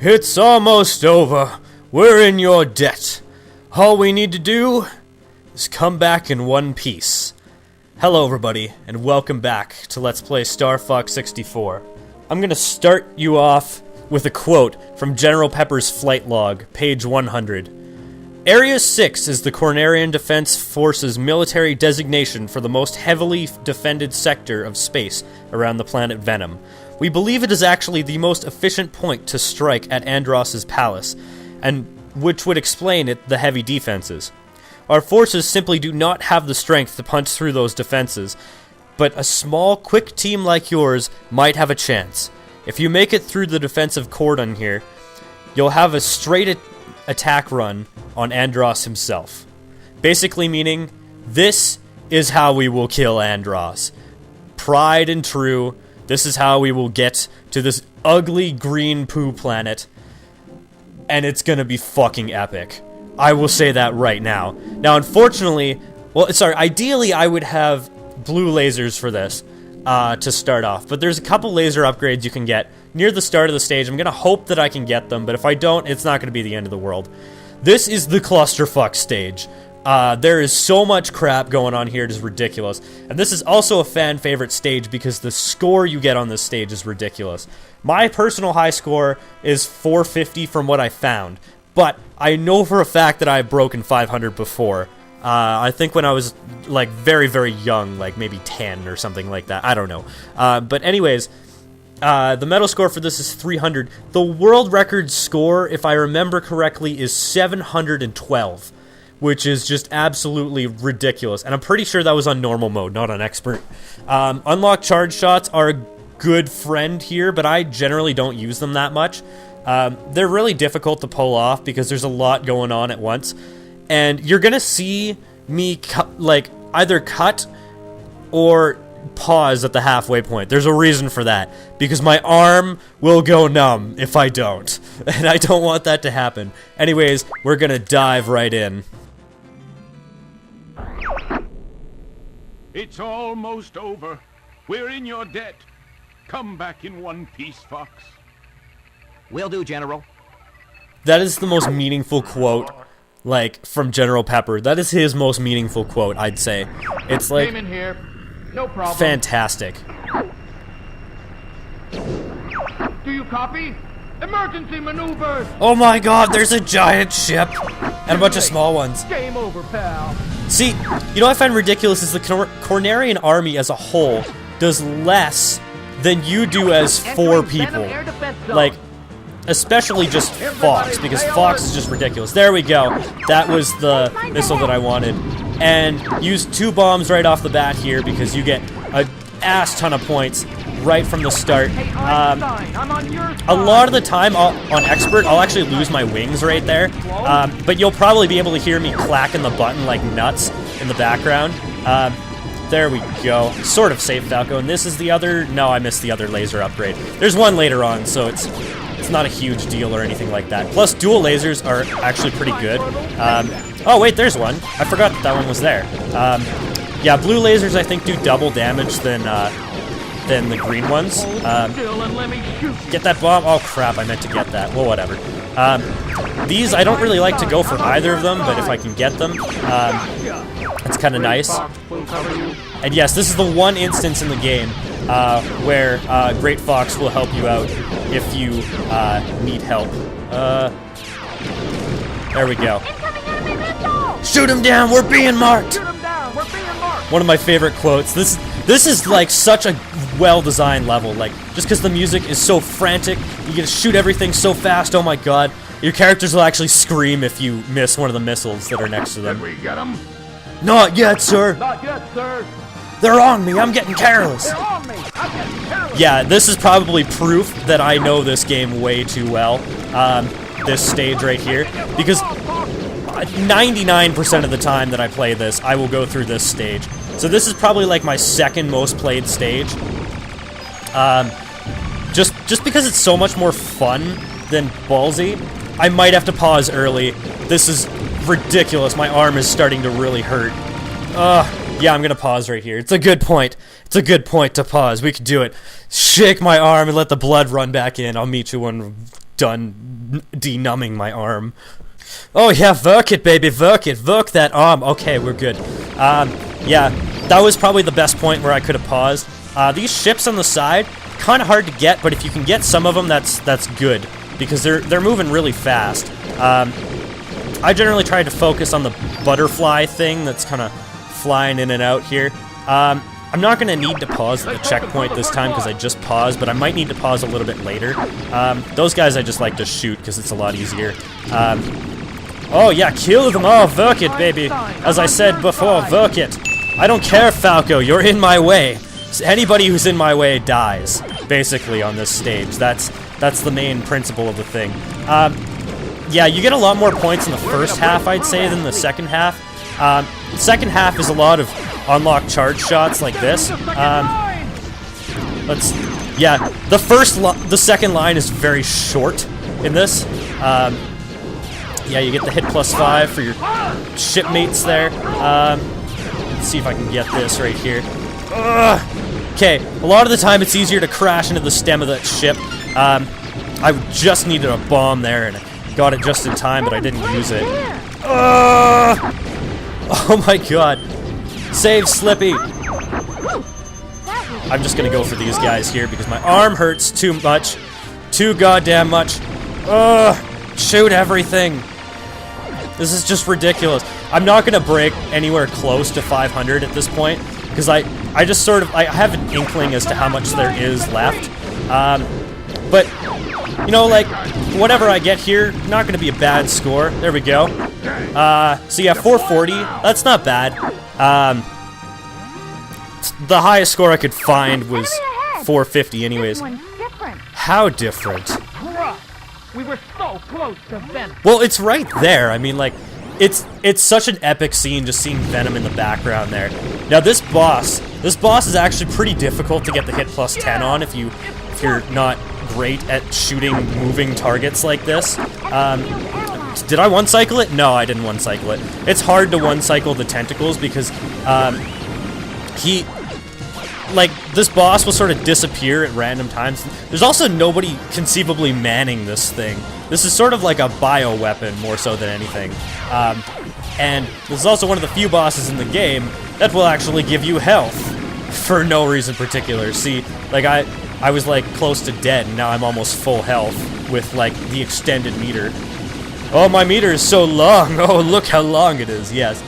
It's almost over. We're in your debt. All we need to do is come back in one piece. Hello everybody, and welcome back to Let's Play Star Fox 64. I'm gonna start you off with a quote from General Pepper's flight log, page 100. Area 6 is the Cornerian Defense Force's military designation for the most heavily defended sector of space around the planet Venom. We believe it is actually the most efficient point to strike at Andross's palace, and which would explain the heavy defenses. Our forces simply do not have the strength to punch through those defenses, but a small, quick team like yours might have a chance. If you make it through the defensive cordon here, you'll have a straight attack run on Andross himself. Basically meaning, this is how we will kill Andross. Tried and true, this is how we will get to this ugly green poo planet, and it's gonna be fucking epic. I will say that right now. Now, unfortunately, ideally I would have blue lasers for this to start off, but there's a couple laser upgrades you can get near the start of the stage. I'm gonna hope that I can get them, but if I don't, it's not gonna be the end of the world. This is the clusterfuck stage. There is so much crap going on here, it is ridiculous. And this is also a fan favorite stage because the score you get on this stage is ridiculous. My personal high score is 450 from what I found, but I know for a fact that I've broken 500 before. I think when I was like very, very young, like maybe 10 or something like that. I don't know. But anyways, the medal score for this is 300. The world record score, if I remember correctly, is 712. Which is just absolutely ridiculous. And I'm pretty sure that was on normal mode, not on expert. Unlock charge shots are a good friend here, but I generally don't use them that much. They're really difficult to pull off because there's a lot going on at once. And you're gonna see me either cut or pause at the halfway point. There's a reason for that. Because my arm will go numb if I don't. And I don't want that to happen. Anyways, we're gonna dive right in. It's almost over. We're in your debt. Come back in one piece, Fox. Will do, General. That is the most meaningful quote, like, from General Pepper. That is his most meaningful quote, I'd say. It's like, Came in here. No problem. fantastic. Do you copy? Emergency maneuvers! Oh my god, there's a giant ship! And a bunch of small ones. Game over, pal. See, you know what I find ridiculous is the Cornerian army as a whole does less than you do as 4 people. Like, especially just Fox, because Fox is just ridiculous. There we go. That was the missile that I wanted. And use 2 bombs right off the bat here because you get a ass ton of points right from the start. A lot of the time on expert, I'll actually lose my wings right there. But you'll probably be able to hear me clacking the button like nuts in the background. There we go. Sort of safe, Falco. And this is the other... No, I missed the other laser upgrade. There's one later on, so it's not a huge deal or anything like that. Plus, dual lasers are actually pretty good. Oh, wait, there's one. I forgot that one was there. Yeah, blue lasers, I think, do double damage than the green ones. Get that bomb. Oh, crap, I meant to get that. Well, whatever. These, I don't really like to go for either of them, but if I can get them, it's kind of nice. And yes, this is the one instance in the game where Great Fox will help you out if you need help. There we go. Shoot him down, we're being marked! One of my favorite quotes. This is like such a well-designed level, like, just because the music is so frantic, you get to shoot everything so fast, oh my god. Your characters will actually scream if you miss one of the missiles that are next to them. Did we get him? Not yet, sir! Not yet, sir. They're on me, I'm getting careless! They're on me. I'm getting careless. Yeah, this is probably proof that I know this game way too well, this stage right here, because 99% of the time that I play this, I will go through this stage. So this is probably like my second most played stage. Just because it's so much more fun than ballsy, I might have to pause early. This is ridiculous. My arm is starting to really hurt. Yeah, I'm gonna pause right here. It's a good point. It's a good point to pause. We can do it. Shake my arm and let the blood run back in. I'll meet you when done denumbing my arm. Oh yeah, work it, baby, work it, work that arm. Okay, we're good. Yeah, that was probably the best point where I could have paused. These ships on the side, kind of hard to get, but if you can get some of them, that's good, because they're moving really fast. I generally try to focus on the butterfly thing that's kind of flying in and out here. I'm not going to need to pause at the checkpoint this time because I just paused, but I might need to pause a little bit later. Those guys I just like to shoot because it's a lot easier. Oh yeah, kill them all, work it, baby. As I said before, work it. I don't care, Falco, you're in my way. Anybody who's in my way dies, basically, on this stage. That's the main principle of the thing. Yeah, you get a lot more points in the first half, I'd say, than the second half. The second half is a lot of unlock charge shots like this. Yeah, the second line is very short in this. Yeah, you get the hit +5 for your shipmates there. Let's see if I can get this right here. Okay, a lot of the time it's easier to crash into the stem of that ship. I just needed a bomb there, and I got it just in time, but I didn't use it. Oh my god. Save Slippy. I'm just gonna go for these guys here because my arm hurts too much. Too goddamn much. Shoot everything. This is just ridiculous. I'm not gonna break anywhere close to 500 at this point because I just sort of, I have an inkling as to how much there is left. But, you know, like, whatever I get here, not gonna be a bad score. There we go. So yeah, 440, that's not bad. The highest score I could find was 450 anyways. How different? We were so close to Venom. Well, it's right there. I mean, like, it's such an epic scene just seeing Venom in the background there. Now this boss is actually pretty difficult to get the hit +10 on if you're not great at shooting moving targets like this. Did I one-cycle it? No, I didn't one-cycle it. It's hard to one-cycle the tentacles because this boss will sort of disappear at random times. There's also nobody conceivably manning this thing. This is sort of like a bioweapon more so than anything. And this is also one of the few bosses in the game that will actually give you health for no reason particular. See, like I was like close to dead and now I'm almost full health with like the extended meter. Oh, my meter is so long. Oh, look how long it is. Yes.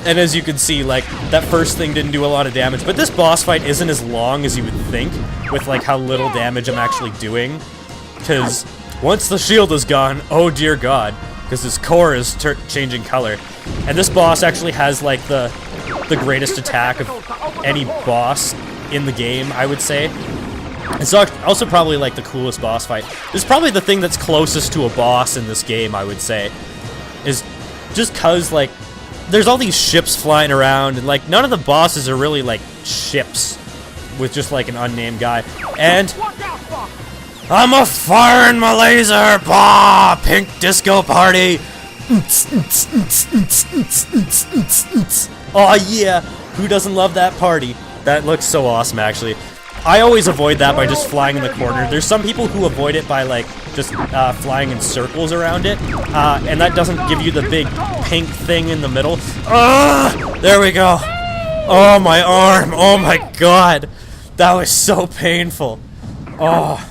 And as you can see, like, that first thing didn't do a lot of damage, but this boss fight isn't as long as you would think, with, like, how little damage I'm actually doing. Because once the shield is gone, oh dear god, because his core is changing color. And this boss actually has, like, the greatest attack of any boss in the game, I would say. It's also probably, like, the coolest boss fight. This is probably the thing that's closest to a boss in this game, I would say. Is just because, like, there's all these ships flying around, and, like, none of the bosses are really, like, ships with just, like, an unnamed guy. And I'm a firing my laser! Bah! Pink disco party! Oh yeah! Who doesn't love that party? That looks so awesome, actually. I always avoid that by just flying in the corner. There's some people who avoid it by, like, just flying in circles around it, and that doesn't give you the big pink thing in the middle. There we go. Oh, my arm. Oh, my God. That was so painful. Oh.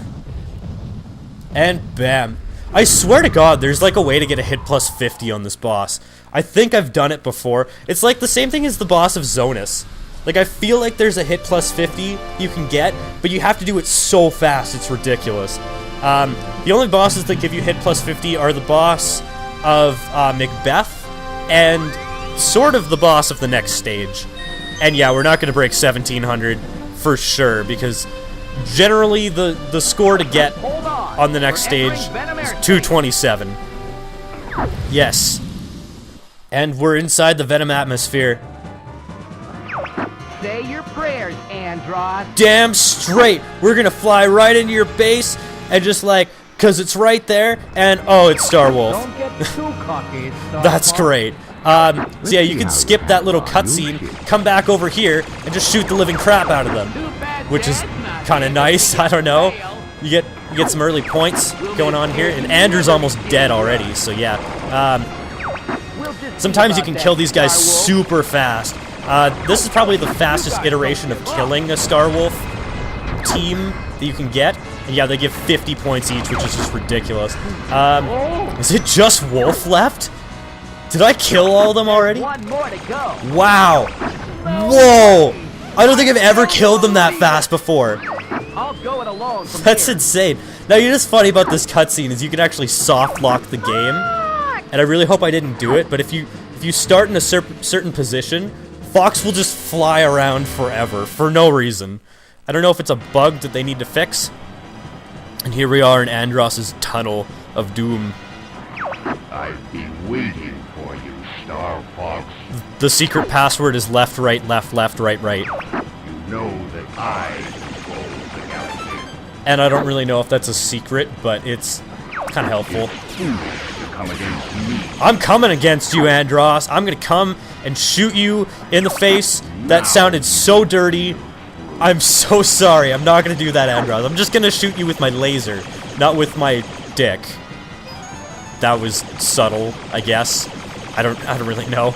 And bam. I swear to God, there's, like, a way to get a hit +50 on this boss. I think I've done it before. It's like the same thing as the boss of Zonus. Like, I feel like there's a hit +50 you can get, but you have to do it so fast, it's ridiculous. The only bosses that give you hit +50 are the boss of Macbeth, and sort of the boss of the next stage. And yeah, we're not going to break 1700 for sure, because generally the score to get on the next stage is 227. Yes. And we're inside the Venom atmosphere. Say your prayers, Andross. Damn straight. We're gonna fly right into your base and just like, cause it's right there, and oh, it's Starwolf. Don't get too cocky, That's great. So yeah, you can skip that little cutscene, come back over here, and just shoot the living crap out of them, which is kind of nice. I don't know. You get some early points going on here, and Andrew's almost dead already. So yeah, sometimes you can kill these guys super fast. This is probably the fastest iteration of killing a Star Wolf team that you can get. And yeah, they give 50 points each, which is just ridiculous. Is it just Wolf left? Did I kill all of them already? One more to go. Wow. Whoa. I don't think I've ever killed them that fast before. I'll go it alone from That's here. insane. Now, you know what's funny about this cutscene is you can actually soft lock the game. And I really hope I didn't do it, but if you start in a certain position, Fox will just fly around forever for no reason. I don't know if it's a bug that they need to fix. And here we are in Andross's tunnel of doom. I've been waiting for you, Star Fox. The secret password is left, right, right, right. You know that I control the galaxy. And I don't really know if that's a secret, but it's kind of helpful. Foolish to come against me. I'm coming against you, Andross. I'm gonna come and shoot you in the face. That sounded so dirty. I'm so sorry. I'm not gonna do that, Andross. I'm just gonna shoot you with my laser, not with my dick. That was subtle, I guess. I don't really know.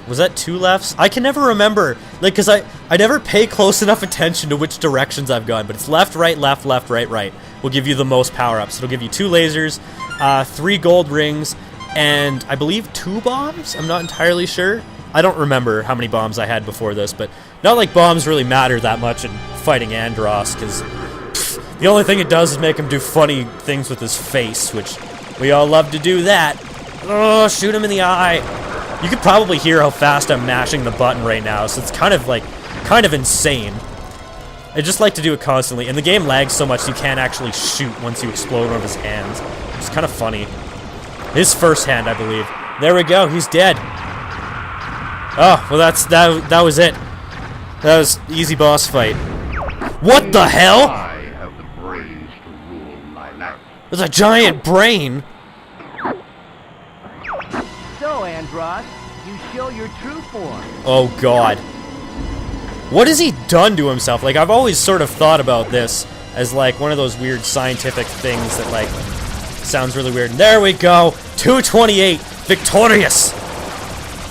Was that 2 lefts? I can never remember, like, cause I never pay close enough attention to which directions I've gone, but it's left, right, right. Will give you the most power-ups. It'll give you 2 lasers, 3 gold rings, and I believe 2 bombs? I'm not entirely sure. I don't remember how many bombs I had before this, but not like bombs really matter that much in fighting Andross, because the only thing it does is make him do funny things with his face, which we all love to do that. Oh, shoot him in the eye. You could probably hear how fast I'm mashing the button right now, so it's kind of insane. I just like to do it constantly, and the game lags so much you can't actually shoot once you explode one of his hands. It's kind of funny. His first hand, I believe. There we go, he's dead. Oh, well that was it. That was easy boss fight. What the hell? I have the brains to rule my life. There's a giant brain. So, Andross, you show your true form. Oh god. What has he done to himself? Like, I've always sort of thought about this as like one of those weird scientific things that like sounds really weird. And there we go. 228. Victorious.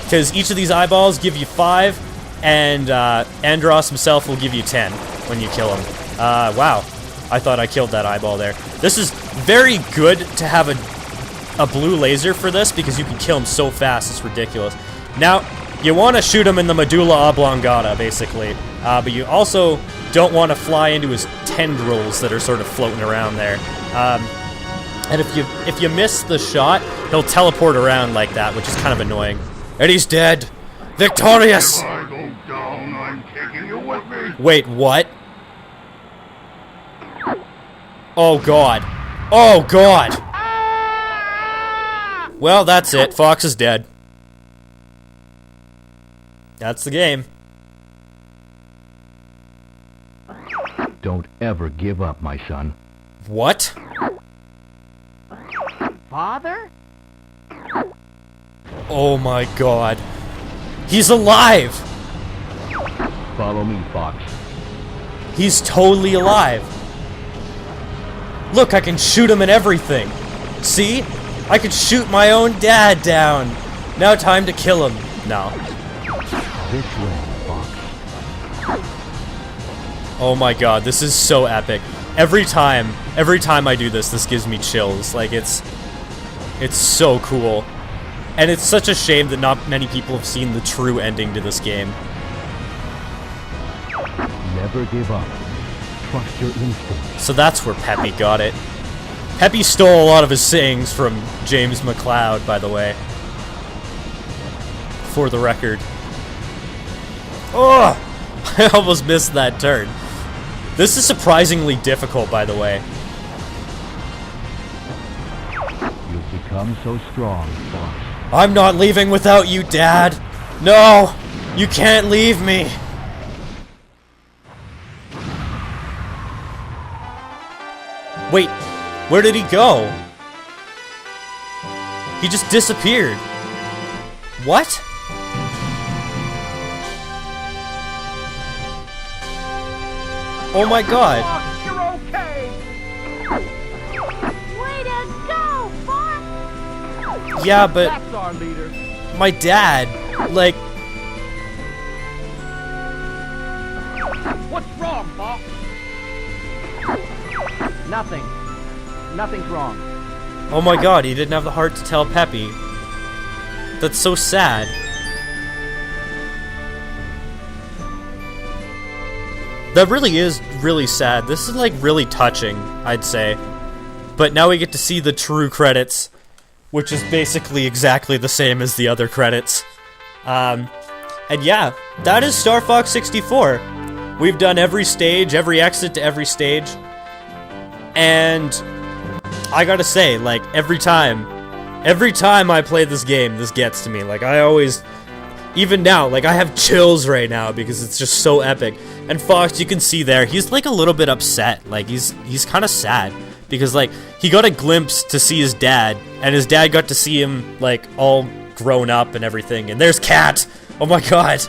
Because each of these eyeballs give you 5, and Andross himself will give you 10 when you kill him. Wow. I thought I killed that eyeball there. This is very good to have a blue laser for this, because you can kill him so fast, it's ridiculous. Now, you want to shoot him in the medulla oblongata, basically, but you also don't want to fly into his tendrils that are sort of floating around there. And if you miss the shot, he'll teleport around like that, which is kind of annoying. And he's dead! Victorious! If I go down, I'm taking you with me. Wait, what? Oh god. Oh god! Well, that's it. Fox is dead. That's the game. Don't ever give up, my son. What? Father? Oh my god. He's alive! Follow me, Fox. He's totally alive. Look, I can shoot him and everything. See? I could shoot my own dad down. Now time to kill him. No. This way, Fox. Oh my god, this is so epic. Every time I do this, this gives me chills. Like, it's so cool. And it's such a shame that not many people have seen the true ending to this game. Never give up. Trust your instincts. So that's where Peppy got it. Peppy stole a lot of his sayings from James McLeod, by the way. For the record. Oh! I almost missed that turn. This is surprisingly difficult, by the way. You've become so strong, Fox. I'm not leaving without you, Dad! No! You can't leave me! Wait, where did he go? He just disappeared. What? Oh my god. Fox, you're Way to go, Fox! Yeah, but That's our leader. my dad, like, What's wrong, Fox? Nothing. Nothing's wrong. oh my god, he didn't have the heart to tell Peppy. That's so sad. That really is really sad. This is like really touching, I'd say. But now we get to see the true credits, which is basically exactly the same as the other credits. And yeah, that is Star Fox 64. We've done every stage, every exit to every stage. And I gotta say, like, every time I play this game, this gets to me. Like, I always, even now, like, I have chills right now because it's just so epic. And Fox, you can see there, he's like a little bit upset. Like, he's kind of sad because, like, he got a glimpse to see his dad, and his dad got to see him, like, all grown up and everything. And there's Cat. Oh my god.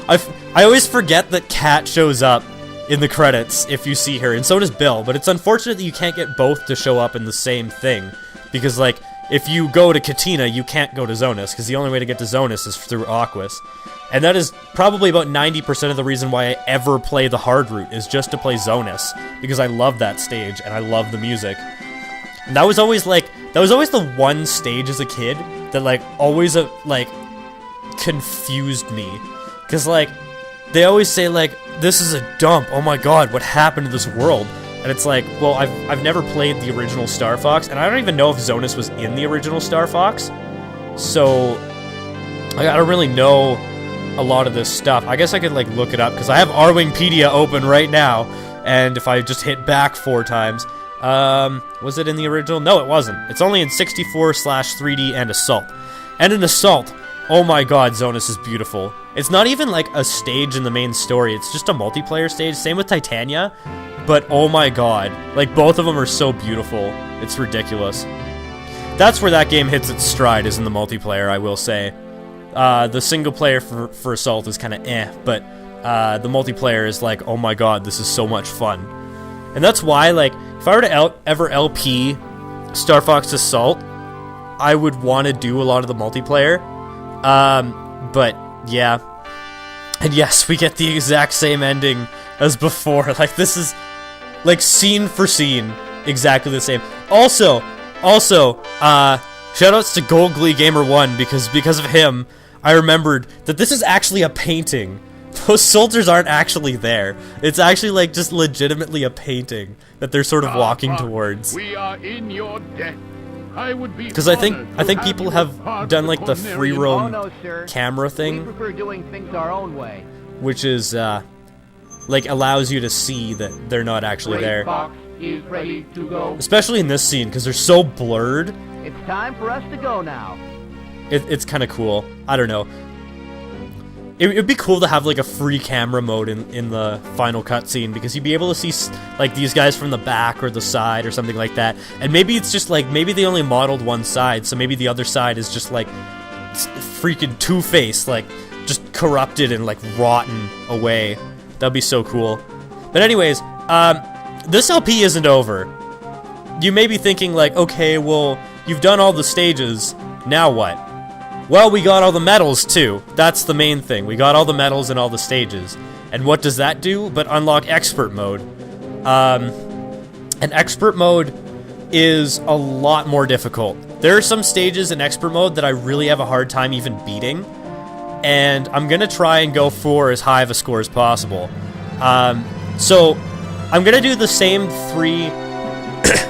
I always forget that Cat shows up in the credits if you see her, and so does Bill, but it's unfortunate that you can't get both to show up in the same thing, because, like, if you go to Katina, you can't go to Zonus, because the only way to get to Zonus is through Aquas. And that is probably about 90% of the reason why I ever play the hard route, is just to play Zonus, because I love that stage, and I love the music. And that was always, like, the one stage as a kid that, like, always, like, confused me. Because, like, they always say, like, this is a dump, oh my god, what happened to this world? And it's like, well, I've never played the original Star Fox, and I don't even know if Zonus was in the original Star Fox. So, I don't really know a lot of this stuff. I guess I could, like, look it up, because I have Arwingpedia open right now, and if I just hit back 4 times, was it in the original? No, it wasn't. It's only in 64/3D and Assault. And in Assault, oh my god, Zonus is beautiful. It's not even like a stage in the main story, it's just a multiplayer stage, same with Titania, but oh my god, like, both of them are so beautiful, it's ridiculous. That's where that game hits its stride, is in the multiplayer, I will say. The single player for Assault is kind of but the multiplayer is like, oh my god, this is so much fun. And that's why, like, if I were to ever LP Star Fox Assault, I would want to do a lot of the multiplayer. But yeah. And yes, we get the exact same ending as before. Like, this is, like, scene for scene, exactly the same. Also, shoutouts to Goldglee Gamer 1, because of him, I remembered that this is actually a painting. Those soldiers aren't actually there. It's actually, like, just legitimately a painting that they're sort of walking towards. We are in your debt. Because I think people have done, like, the free roam Oh, no, sir. camera We thing, prefer doing things our own way. which is, like, allows you to see that they're not actually there. Fox is ready to go. Especially in this scene, because they're so blurred. It's time for us to go now. It's kind of cool. I don't know. It'd be cool to have, like, a free camera mode in the final cutscene, because you'd be able to see, like, these guys from the back or the side or something like that. And maybe it's just, like, maybe they only modeled one side, so maybe the other side is just, like, freaking Two-Face, like, just corrupted and, like, rotten away. That'd be so cool. But anyways, this LP isn't over. You may be thinking, like, okay, well, you've done all the stages, now what? Well, we got all the medals, too. That's the main thing. We got all the medals and all the stages. And what does that do but unlock Expert Mode? And Expert Mode is a lot more difficult. There are some stages in Expert Mode that I really have a hard time even beating. And I'm going to try and go for as high of a score as possible. So, I'm going to do the same 3...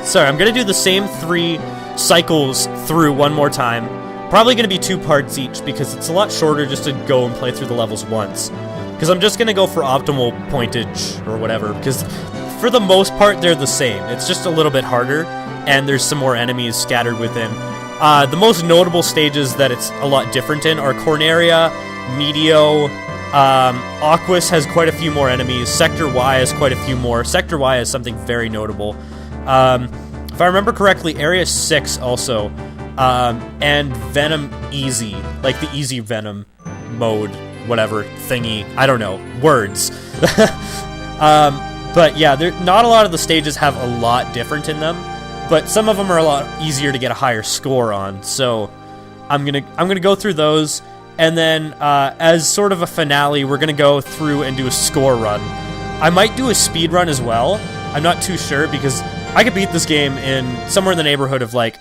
Sorry, I'm going to do the same 3 cycles through one more time. Probably going to be 2 parts each, because it's a lot shorter just to go and play through the levels once. Because I'm just going to go for optimal pointage, or whatever, because for the most part, they're the same. It's just a little bit harder, and there's some more enemies scattered within. The most notable stages that it's a lot different in are Corneria, Medio, Aquas has quite a few more enemies, Sector Y has quite a few more. Sector Y has something very notable. If I remember correctly, Area 6 also... and Venom Easy, like the Easy Venom mode, whatever, thingy, I don't know, words. But yeah, not a lot of the stages have a lot different in them, but some of them are a lot easier to get a higher score on. So I'm gonna go through those, and then as sort of a finale, we're gonna go through and do a score run. I might do a speed run as well. I'm not too sure, because I could beat this game in somewhere in the neighborhood of like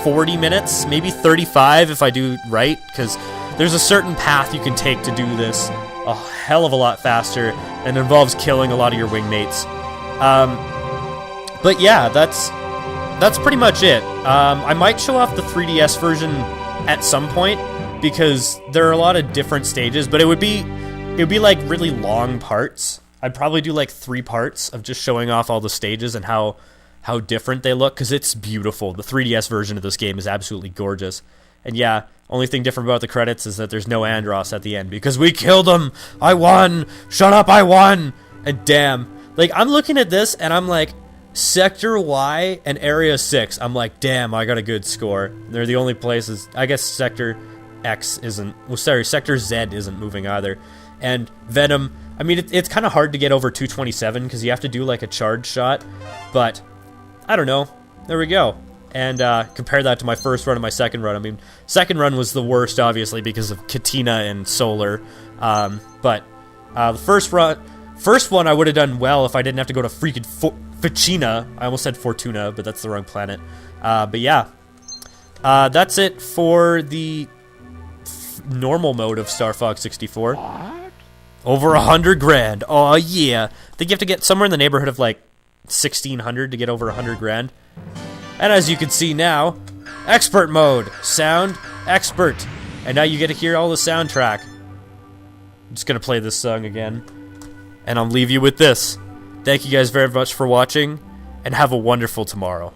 40 minutes, maybe 35 if I do right, because there's a certain path you can take to do this a hell of a lot faster, and it involves killing a lot of your wingmates. But yeah, that's pretty much it. I might show off the 3DS version at some point, because there are a lot of different stages, but it would be like really long parts. I'd probably do like 3 parts of just showing off all the stages and how different they look, because it's beautiful. The 3DS version of this game is absolutely gorgeous. And yeah, only thing different about the credits is that there's no Andross at the end, because we killed him! I won! Shut up, I won! And damn, like, I'm looking at this and I'm like, Sector Y and Area 6, I'm like, damn, I got a good score. They're the only places. I guess Sector X isn't, well, sorry, Sector Z isn't moving either. And Venom, I mean, it's kind of hard to get over 227, because you have to do like a charge shot, but I don't know. There we go. And compare that to my first run and my second run. I mean, second run was the worst, obviously, because of Katina and Solar. But the first one I would have done well if I didn't have to go to freaking Ficina. I almost said Fortuna, but that's the wrong planet. But yeah, that's it for the normal mode of Star Fox 64. What? Over 100 grand. Oh yeah. I think you have to get somewhere in the neighborhood of like 1,600 to get over 100 grand. And as you can see now, expert mode, sound expert. And now you get to hear all the soundtrack. I'm just gonna play this song again, and I'll leave you with this. Thank you guys very much for watching, and have a wonderful tomorrow.